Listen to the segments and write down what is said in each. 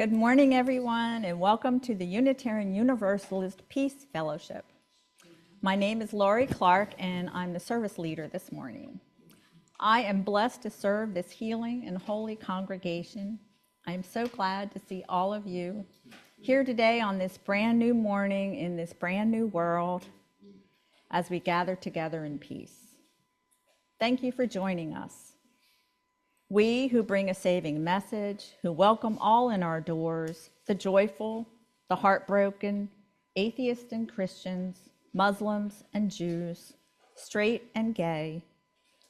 Good morning, everyone, and welcome to the Unitarian Universalist Peace Fellowship. My name is Laurie Clark, and I'm the service leader this morning. I am blessed to serve this healing and holy congregation. I am so glad to see all of you here today on this brand new morning in this brand new world as we gather together in peace. Thank you for joining us. We who bring a saving message, who welcome all in our doors, the joyful, the heartbroken, atheists and Christians, Muslims and Jews, straight and gay,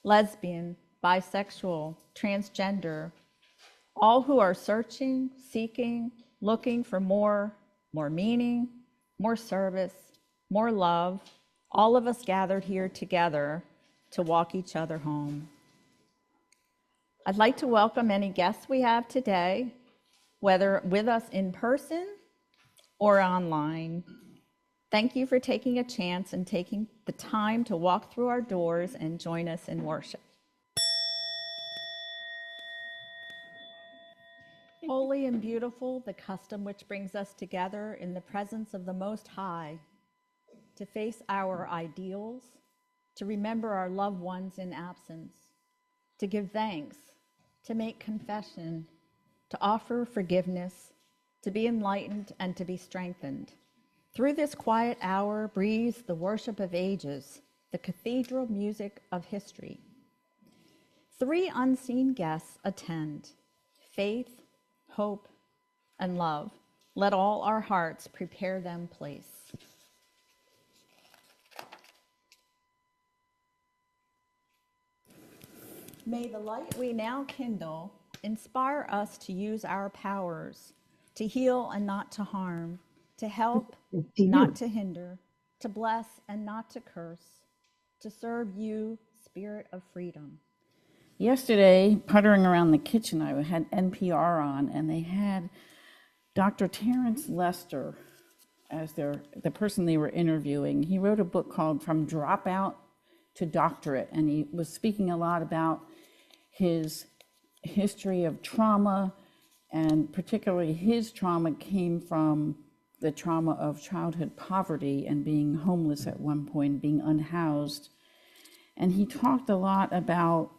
lesbian, bisexual, transgender, all who are searching, seeking, looking for more meaning, more service, more love, all of us gathered here together to walk each other home. I'd like to welcome any guests we have today, whether with us in person or online. Thank you for taking a chance and taking the time to walk through our doors and join us in worship. Holy and beautiful, the custom which brings us together in the presence of the Most High, to face our ideals, to remember our loved ones in absence, to give thanks, to make confession, to offer forgiveness, to be enlightened and to be strengthened. Through this quiet hour breathes the worship of ages, the cathedral music of history. 3 unseen guests attend: faith, hope, and love. Let all our hearts prepare them place. May the light we now kindle inspire us to use our powers, to heal and not to harm, to help, not to hinder, to bless and not to curse, to serve you, Spirit of freedom. Yesterday, puttering around the kitchen, I had NPR on, and they had Dr. Terrence Lester as the person they were interviewing. He wrote a book called From Dropout to Doctorate, and he was speaking a lot about his history of trauma, and particularly his trauma came from the trauma of childhood poverty and being homeless at one point, being unhoused. And he talked a lot about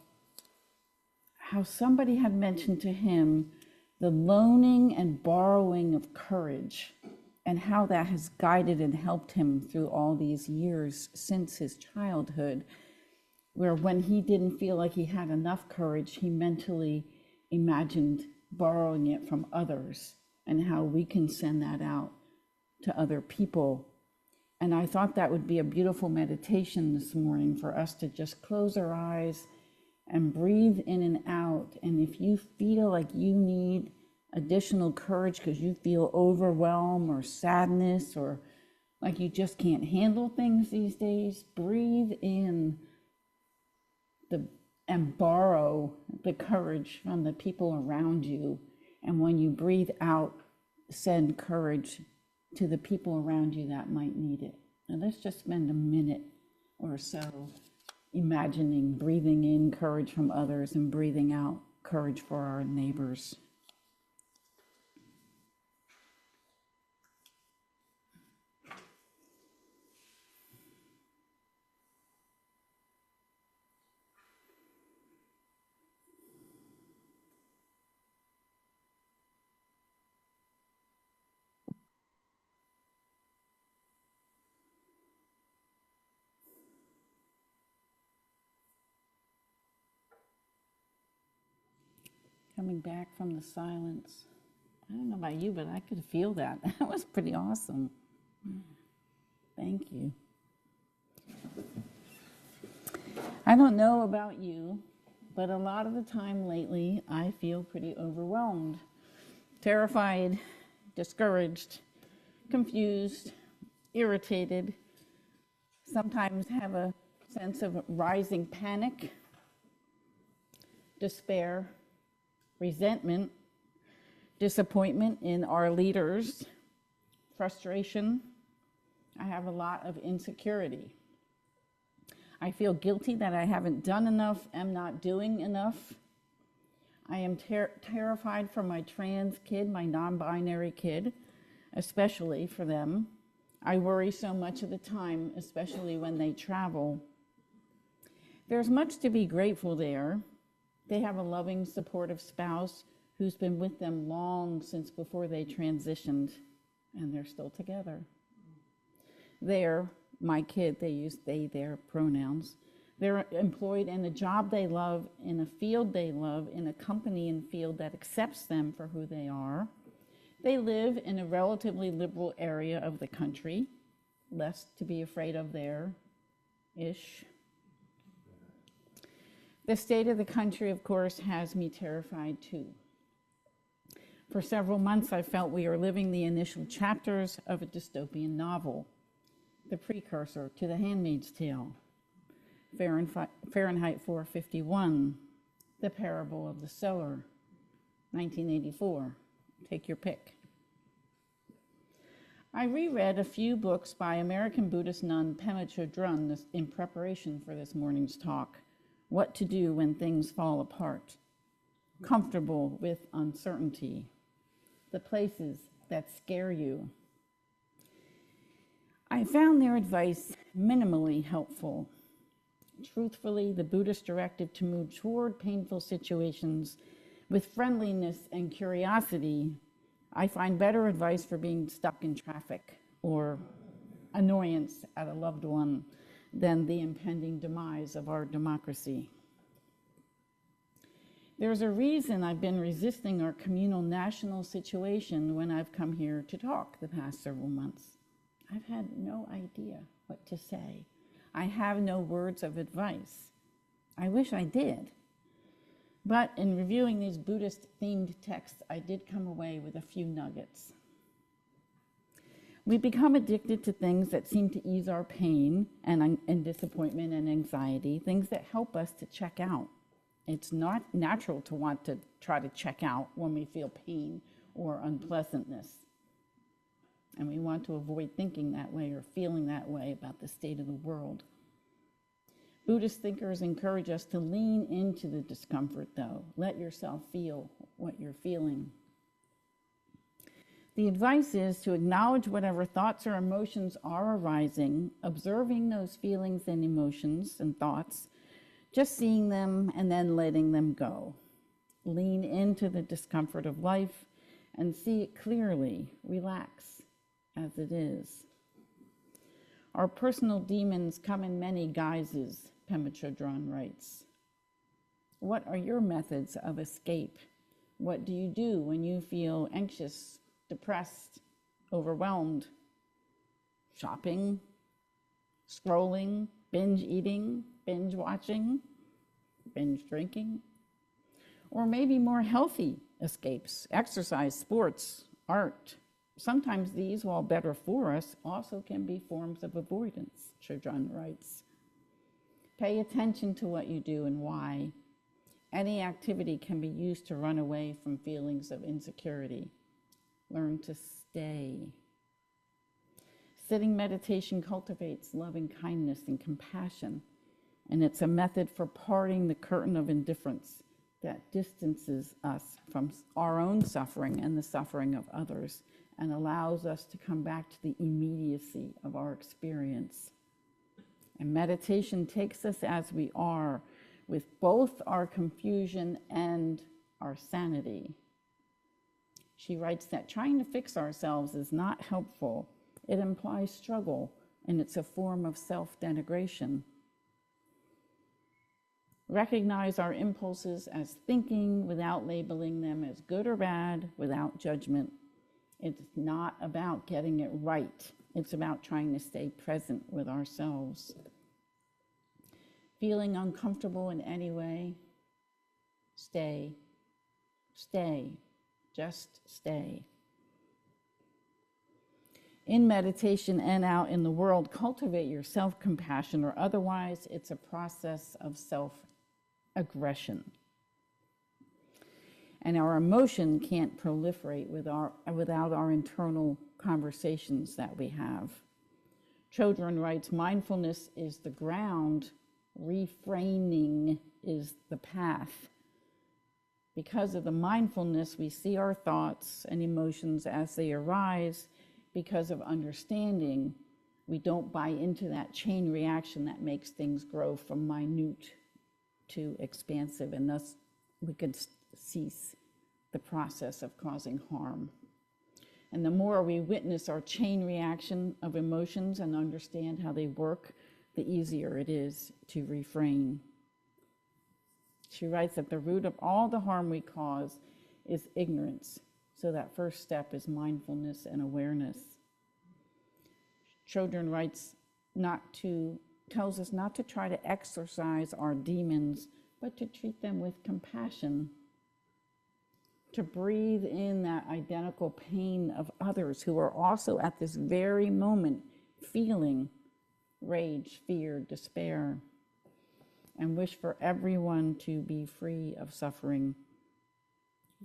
how somebody had mentioned to him the loaning and borrowing of courage, and how that has guided and helped him through all these years since his childhood, where when he didn't feel like he had enough courage, he mentally imagined borrowing it from others, and how we can send that out to other people. And I thought that would be a beautiful meditation this morning for us to just close our eyes and breathe in and out. And if you feel like you need additional courage because you feel overwhelm or sadness, or like you just can't handle things these days, breathe in and borrow the courage from the people around you. And when you breathe out, send courage to the people around you that might need it. And let's just spend a minute or so imagining breathing in courage from others and breathing out courage for our neighbors. Coming back from the silence. I don't know about you, but I could feel that. That was pretty awesome. Thank you. I don't know about you, but a lot of the time lately, I feel pretty overwhelmed, terrified, discouraged, confused, irritated, sometimes have a sense of rising panic, despair, resentment, disappointment in our leaders, frustration. I have a lot of insecurity. I feel guilty that I haven't done enough, am not doing enough. I am terrified for my trans kid, my non-binary kid, especially for them. I worry so much of the time, especially when they travel. There's much to be grateful there. They have a loving, supportive spouse who's been with them long since before they transitioned, and they're still together. They're, my kid, they use they, their pronouns. They're employed in a job they love, in a field they love, in a company and field that accepts them for who they are. They live in a relatively liberal area of the country, less to be afraid of there-ish. The state of the country, of course, has me terrified too. For several months, I felt we were living the initial chapters of a dystopian novel, the precursor to The Handmaid's Tale, Fahrenheit 451, The Parable of the Sower, 1984. Take your pick. I reread a few books by American Buddhist nun Pema Chodron in preparation for this morning's talk. What to Do When Things Fall Apart, Comfortable with Uncertainty, The Places That Scare You. I found their advice minimally helpful. Truthfully, the Buddhist directive to move toward painful situations with friendliness and curiosity, I find better advice for being stuck in traffic or annoyance at a loved one than the impending demise of our democracy. There's a reason I've been resisting our communal national situation when I've come here to talk the past several months. I've had no idea what to say. I have no words of advice. I wish I did. But in reviewing these Buddhist-themed texts, I did come away with a few nuggets. We become addicted to things that seem to ease our pain and disappointment and anxiety, things that help us to check out. It's not natural to want to try to check out when we feel pain or unpleasantness. And we want to avoid thinking that way or feeling that way about the state of the world. Buddhist thinkers encourage us to lean into the discomfort, though. Let yourself feel what you're feeling. The advice is to acknowledge whatever thoughts or emotions are arising, observing those feelings and emotions and thoughts, just seeing them and then letting them go. Lean into the discomfort of life and see it clearly. Relax as it is. Our personal demons come in many guises, Pema Chodron writes. What are your methods of escape? What do you do when you feel anxious, depressed, overwhelmed? Shopping, scrolling, binge eating, binge watching, binge drinking? Or maybe more healthy escapes, exercise, sports, art. Sometimes these, while better for us, also can be forms of avoidance, Chodron writes. Pay attention to what you do and why. Any activity can be used to run away from feelings of insecurity. Learn to stay. Sitting meditation cultivates loving kindness and compassion, and it's a method for parting the curtain of indifference that distances us from our own suffering and the suffering of others, and allows us to come back to the immediacy of our experience. And meditation takes us as we are, with both our confusion and our sanity. She writes that trying to fix ourselves is not helpful. It implies struggle, and it's a form of self-denigration. Recognize our impulses as thinking without labeling them as good or bad, without judgment. It's not about getting it right. It's about trying to stay present with ourselves. Feeling uncomfortable in any way? Stay. Stay. Just stay. In meditation and out in the world, cultivate your self-compassion, or otherwise it's a process of self-aggression. And our emotion can't proliferate without our internal conversations that we have. Chodron writes, mindfulness is the ground, refraining is the path. Because of the mindfulness, we see our thoughts and emotions as they arise. Because of understanding, we don't buy into that chain reaction that makes things grow from minute to expansive, and thus we can cease the process of causing harm. And the more we witness our chain reaction of emotions and understand how they work, the easier it is to refrain. She writes that the root of all the harm we cause is ignorance. So that first step is mindfulness and awareness. Children writes tells us not to try to exorcise our demons, but to treat them with compassion. To breathe in that identical pain of others who are also at this very moment feeling rage, fear, despair, and wish for everyone to be free of suffering.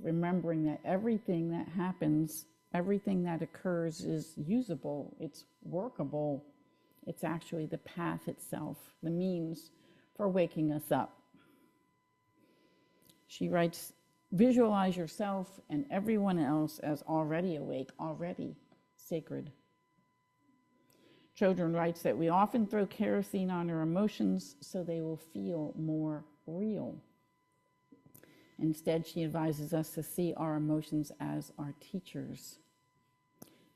Remembering that everything that happens, everything that occurs is usable, it's workable, it's actually the path itself, the means for waking us up. She writes, visualize yourself and everyone else as already awake, already sacred. Children writes that we often throw kerosene on our emotions so they will feel more real. Instead, she advises us to see our emotions as our teachers,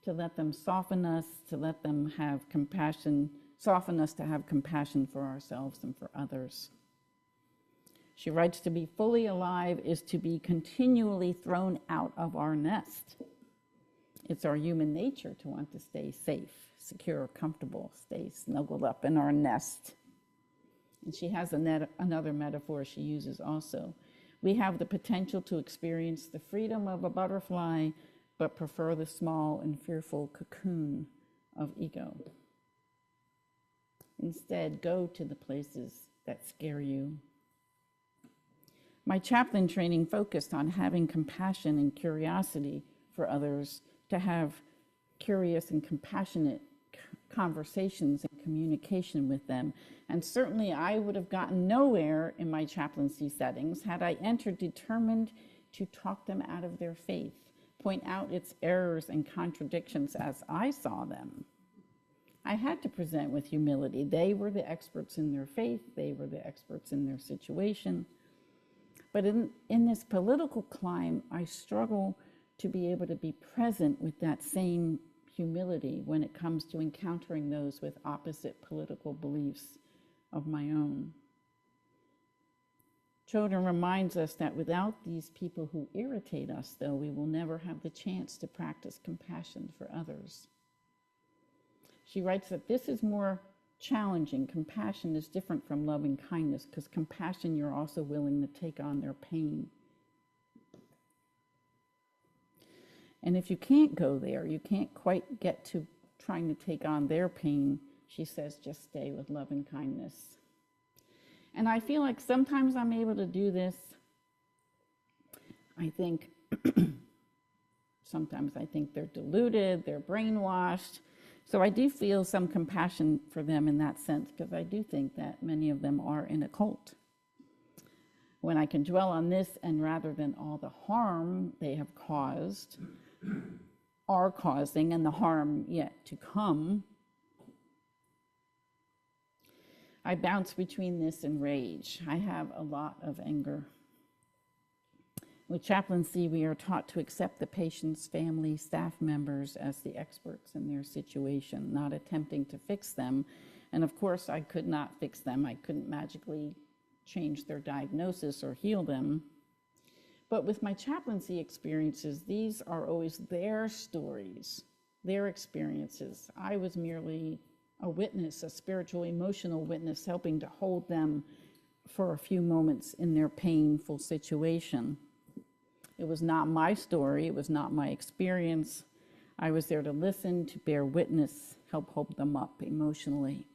to let them soften us, to let them have compassion, soften us to have compassion for ourselves and for others. She writes, to be fully alive is to be continually thrown out of our nest. It's our human nature to want to stay safe, secure, comfortable, stay snuggled up in our nest. And she has another metaphor she uses also. We have the potential to experience the freedom of a butterfly, but prefer the small and fearful cocoon of ego. Instead, go to the places that scare you. My chaplain training focused on having compassion and curiosity for others, to have curious and compassionate conversations and communication with them. And certainly I would have gotten nowhere in my chaplaincy settings had I entered determined to talk them out of their faith, point out its errors and contradictions as I saw them. I had to present with humility. They were the experts in their faith. They were the experts in their situation. But in this political climb, I struggle to be able to be present with that same humility when it comes to encountering those with opposite political beliefs of my own. Children reminds us that without these people who irritate us, though, we will never have the chance to practice compassion for others. She writes that this is more challenging. Compassion is different from loving kindness, because compassion, you're also willing to take on their pain. And if you can't go there, you can't quite get to trying to take on their pain, she says, just stay with love and kindness. And I feel like sometimes I'm able to do this. I think, sometimes I think they're deluded, they're brainwashed. So I do feel some compassion for them in that sense, because I do think that many of them are in a cult. When I can dwell on this, and rather than all the harm they have caused, are causing, and the harm yet to come, I bounce between this and rage. I have a lot of anger. With chaplaincy, we are taught to accept the patient's family, staff members as the experts in their situation, not attempting to fix them. And of course, I could not fix them. I couldn't magically change their diagnosis or heal them. But with my chaplaincy experiences, these are always their stories, their experiences. I was merely a witness, a spiritual, emotional witness, helping to hold them for a few moments in their painful situation. It was not my story, it was not my experience. I was there to listen, to bear witness, help hold them up emotionally.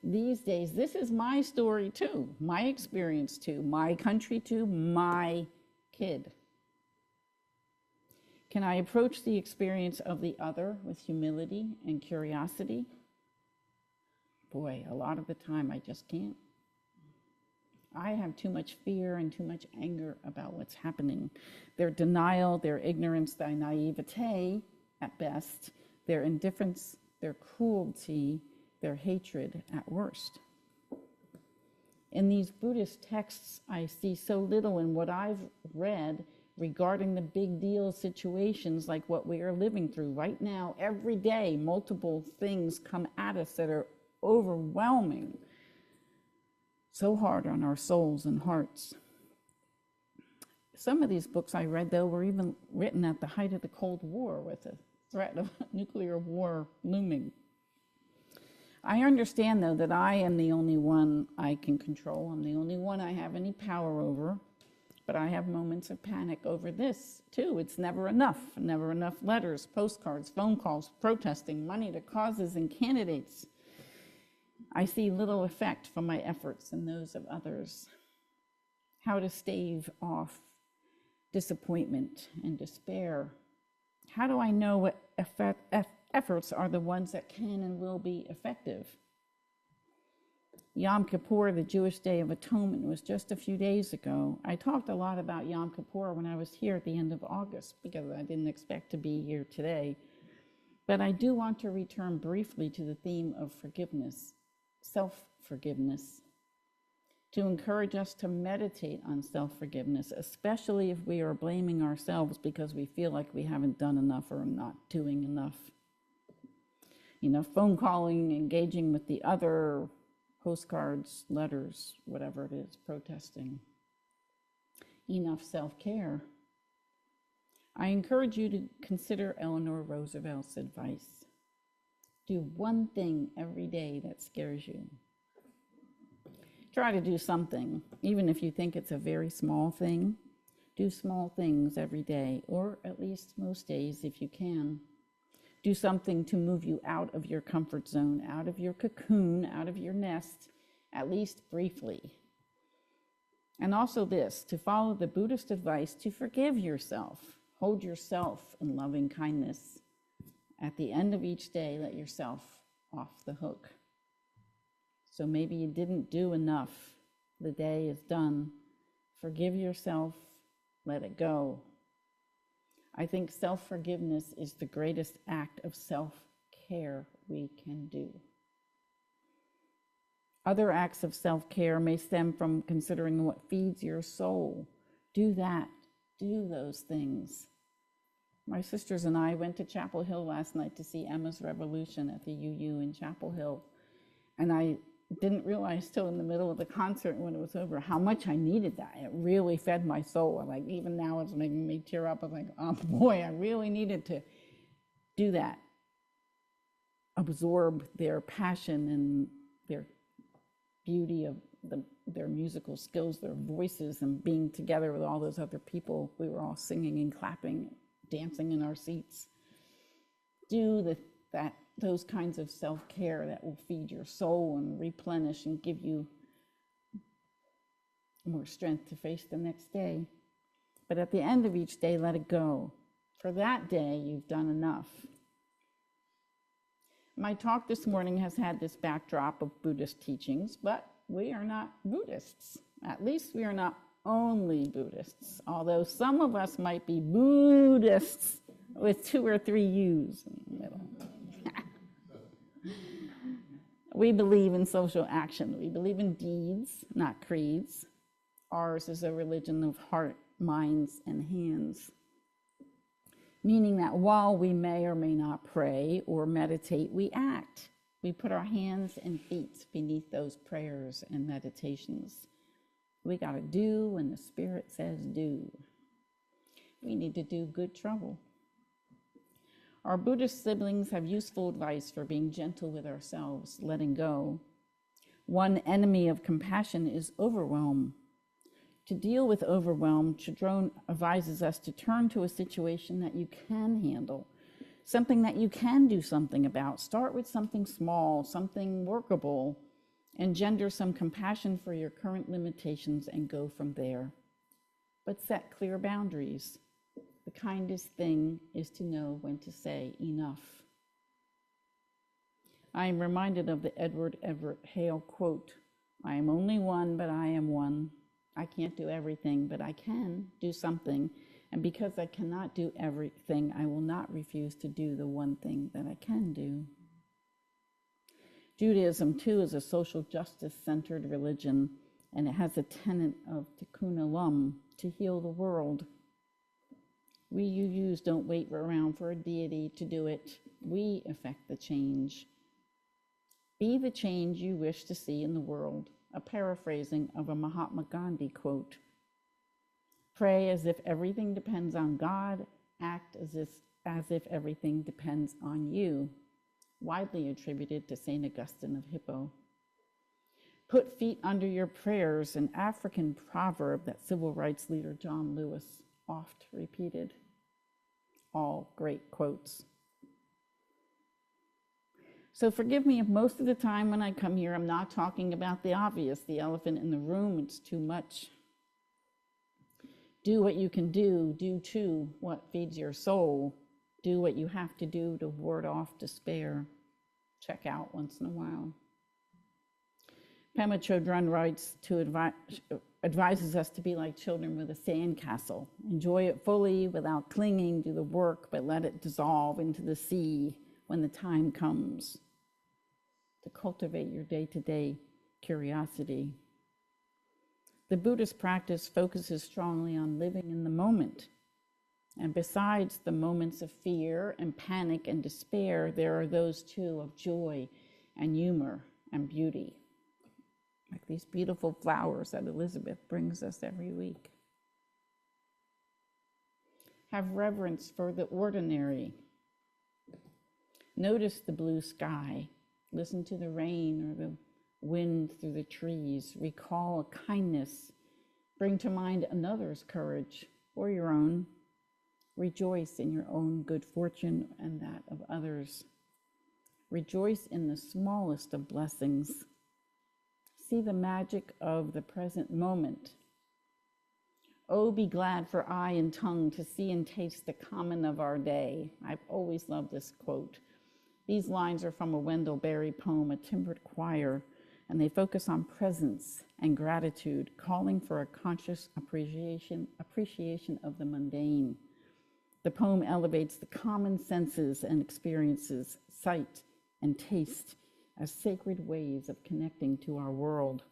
These days, this is my story too, my experience too, my country too, my kid. Can I approach the experience of the other with humility and curiosity? Boy, a lot of the time I just can't. I have too much fear and too much anger about what's happening. Their denial, their ignorance, their naivete at best, their indifference, their cruelty, their hatred at worst. In these Buddhist texts, I see so little in what I've read regarding the big deal situations like what we are living through right now. Every day, multiple things come at us that are overwhelming, so hard on our souls and hearts. Some of these books I read, though, were even written at the height of the Cold War with the threat of nuclear war looming. I understand, though, that I am the only one I can control. I'm the only one I have any power over. But I have moments of panic over this, too. It's never enough letters, postcards, phone calls, protesting, money to causes and candidates. I see little effect from my efforts and those of others. How to stave off disappointment and despair. How do I know what efforts are the ones that can and will be effective? Yom Kippur, the Jewish Day of Atonement, was just a few days ago. I talked a lot about Yom Kippur when I was here at the end of August because I didn't expect to be here today. But I do want to return briefly to the theme of forgiveness, self-forgiveness, to encourage us to meditate on self-forgiveness, especially if we are blaming ourselves because we feel like we haven't done enough or not doing enough. Phone calling, engaging with the other, postcards, letters, whatever it is, protesting. Enough self-care. I encourage you to consider Eleanor Roosevelt's advice. Do one thing every day that scares you. Try to do something, even if you think it's a very small thing. Do small things every day, or at least most days if you can. Do something to move you out of your comfort zone, out of your cocoon, out of your nest, at least briefly. And also this, to follow the Buddhist advice to forgive yourself. Hold yourself in loving kindness. At the end of each day, let yourself off the hook. So maybe you didn't do enough. The day is done. Forgive yourself. Let it go. I think self-forgiveness is the greatest act of self-care we can do. Other acts of self-care may stem from considering what feeds your soul. Do that. Do those things. My sisters and I went to Chapel Hill last night to see Emma's Revolution at the UU in Chapel Hill. And I didn't realize till in the middle of the concert when it was over how much I needed that. It really fed my soul. Like even now it's making me tear up. I'm like, oh boy, I really needed to do that. Absorb their passion and their beauty of their musical skills, their voices, and being together with all those other people. We were all singing and clapping, dancing in our seats. Do those kinds of self-care that will feed your soul and replenish and give you more strength to face the next day. But at the end of each day, let it go. For that day, you've done enough. My talk this morning has had this backdrop of Buddhist teachings, but we are not Buddhists. At least we are not only Buddhists, although some of us might be Buddhists with 2 or 3 U's in the middle. We believe in social action. We believe in deeds, not creeds. Ours is a religion of heart, minds, and hands. Meaning that while we may or may not pray or meditate, we act. We put our hands and feet beneath those prayers and meditations. We got to do when the Spirit says do. We need to do good trouble. Our Buddhist siblings have useful advice for being gentle with ourselves, letting go. One enemy of compassion is overwhelm. To deal with overwhelm, Chadron advises us to turn to a situation that you can handle, something that you can do something about. Start with something small, something workable, engender some compassion for your current limitations and go from there. But set clear boundaries. The kindest thing is to know when to say enough. I am reminded of the Edward Everett Hale quote, I am only one, but I am one. I can't do everything, but I can do something. And because I cannot do everything, I will not refuse to do the one thing that I can do. Judaism, too, is a social justice-centered religion, and it has a tenet of tikkun olam, to heal the world. We, yous, don't wait around for a deity to do it. We effect the change. Be the change you wish to see in the world, a paraphrasing of a Mahatma Gandhi quote. Pray as if everything depends on God, act as if everything depends on you. Widely attributed to St. Augustine of Hippo. Put feet under your prayers, an African proverb that civil rights leader John Lewis oft repeated. All great quotes. So forgive me if most of the time when I come here, I'm not talking about the obvious, the elephant in the room. It's too much. Do what you can do too what feeds your soul. Do what you have to do to ward off despair. Check out once in a while. Pema Chodron writes advises us to be like children with a sandcastle. Enjoy it fully without clinging to the work, but let it dissolve into the sea when the time comes. To cultivate your day-to-day curiosity. The Buddhist practice focuses strongly on living in the moment. And besides the moments of fear and panic and despair, there are those too of joy and humor and beauty, like these beautiful flowers that Elizabeth brings us every week. Have reverence for the ordinary. Notice the blue sky. Listen to the rain or the wind through the trees. Recall a kindness. Bring to mind another's courage or your own. Rejoice in your own good fortune and that of others. Rejoice in the smallest of blessings. See the magic of the present moment. Oh, be glad for eye and tongue to see and taste the common of our day. I've always loved this quote. These lines are from a Wendell Berry poem, A Timbered Choir, and they focus on presence and gratitude, calling for a conscious appreciation of the mundane. The poem elevates the common senses and experiences, sight and taste, as sacred ways of connecting to our world.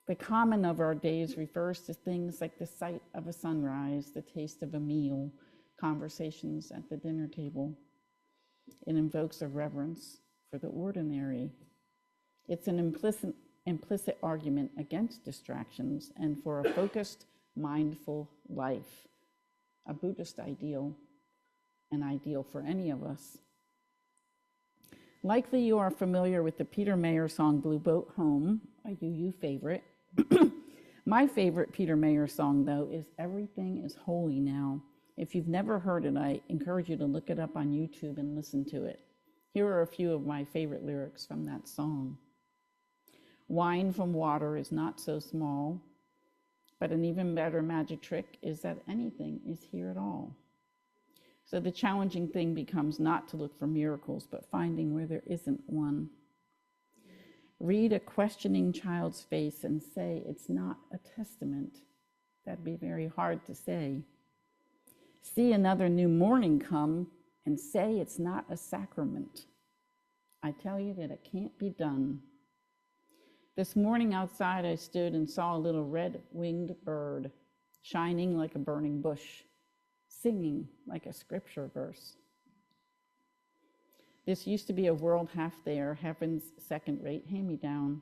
The common of our days refers to things like the sight of a sunrise, the taste of a meal, conversations at the dinner table. It invokes a reverence for the ordinary. It's an implicit argument against distractions and for a focused, mindful life, a Buddhist ideal, an ideal for any of us. Likely you are familiar with the Peter Mayer song, Blue Boat Home, a UU favorite. My favorite Peter Mayer song, though, is Everything is Holy Now. If you've never heard it, I encourage you to look it up on YouTube and listen to it. Here are a few of my favorite lyrics from that song. Wine from water is not so small, but an even better magic trick is that anything is here at all. So the challenging thing becomes not to look for miracles, but finding where there isn't one. Read a questioning child's face and say it's not a testament. That'd be very hard to say. See another new morning come and say it's not a sacrament. I tell you that it can't be done. This morning outside I stood and saw a little red-winged bird, shining like a burning bush, singing like a scripture verse. This used to be a world half there, heaven's second-rate hand-me-down,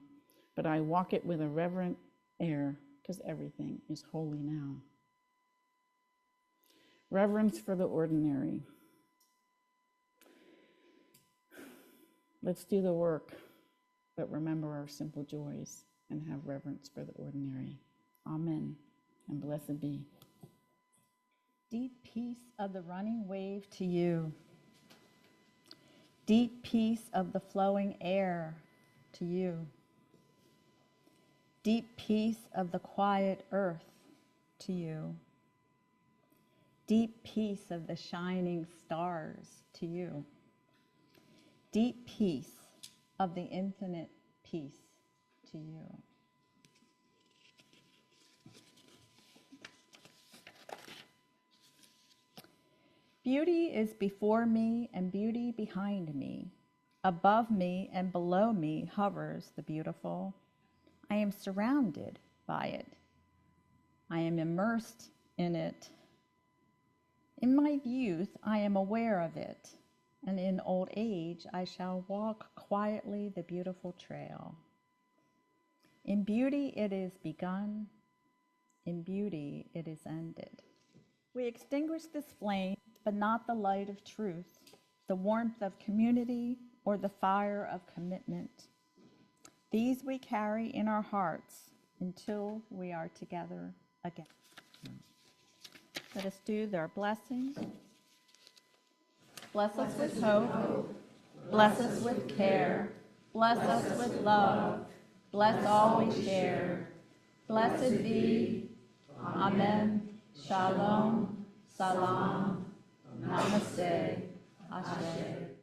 but I walk it with a reverent air, because everything is holy now. Reverence for the ordinary. Let's do the work, but remember our simple joys and have reverence for the ordinary. Amen, and blessed be. Deep peace of the running wave to you. Deep peace of the flowing air to you. Deep peace of the quiet earth to you. Deep peace of the shining stars to you. Deep peace of the infinite peace to you. Beauty is before me and beauty behind me. Above me and below me hovers the beautiful. I am surrounded by it. I am immersed in it. In my youth, I am aware of it, and in old age, I shall walk quietly the beautiful trail. In beauty it is begun, in beauty it is ended. We extinguish this flame, but not the light of truth, the warmth of community, or the fire of commitment. These we carry in our hearts until we are together again. Let us do their blessing. Bless us with hope. Bless us with care. Bless us with love. Bless all we share. Blessed be. Amen. Shalom. Salam. Namaste. Ashe.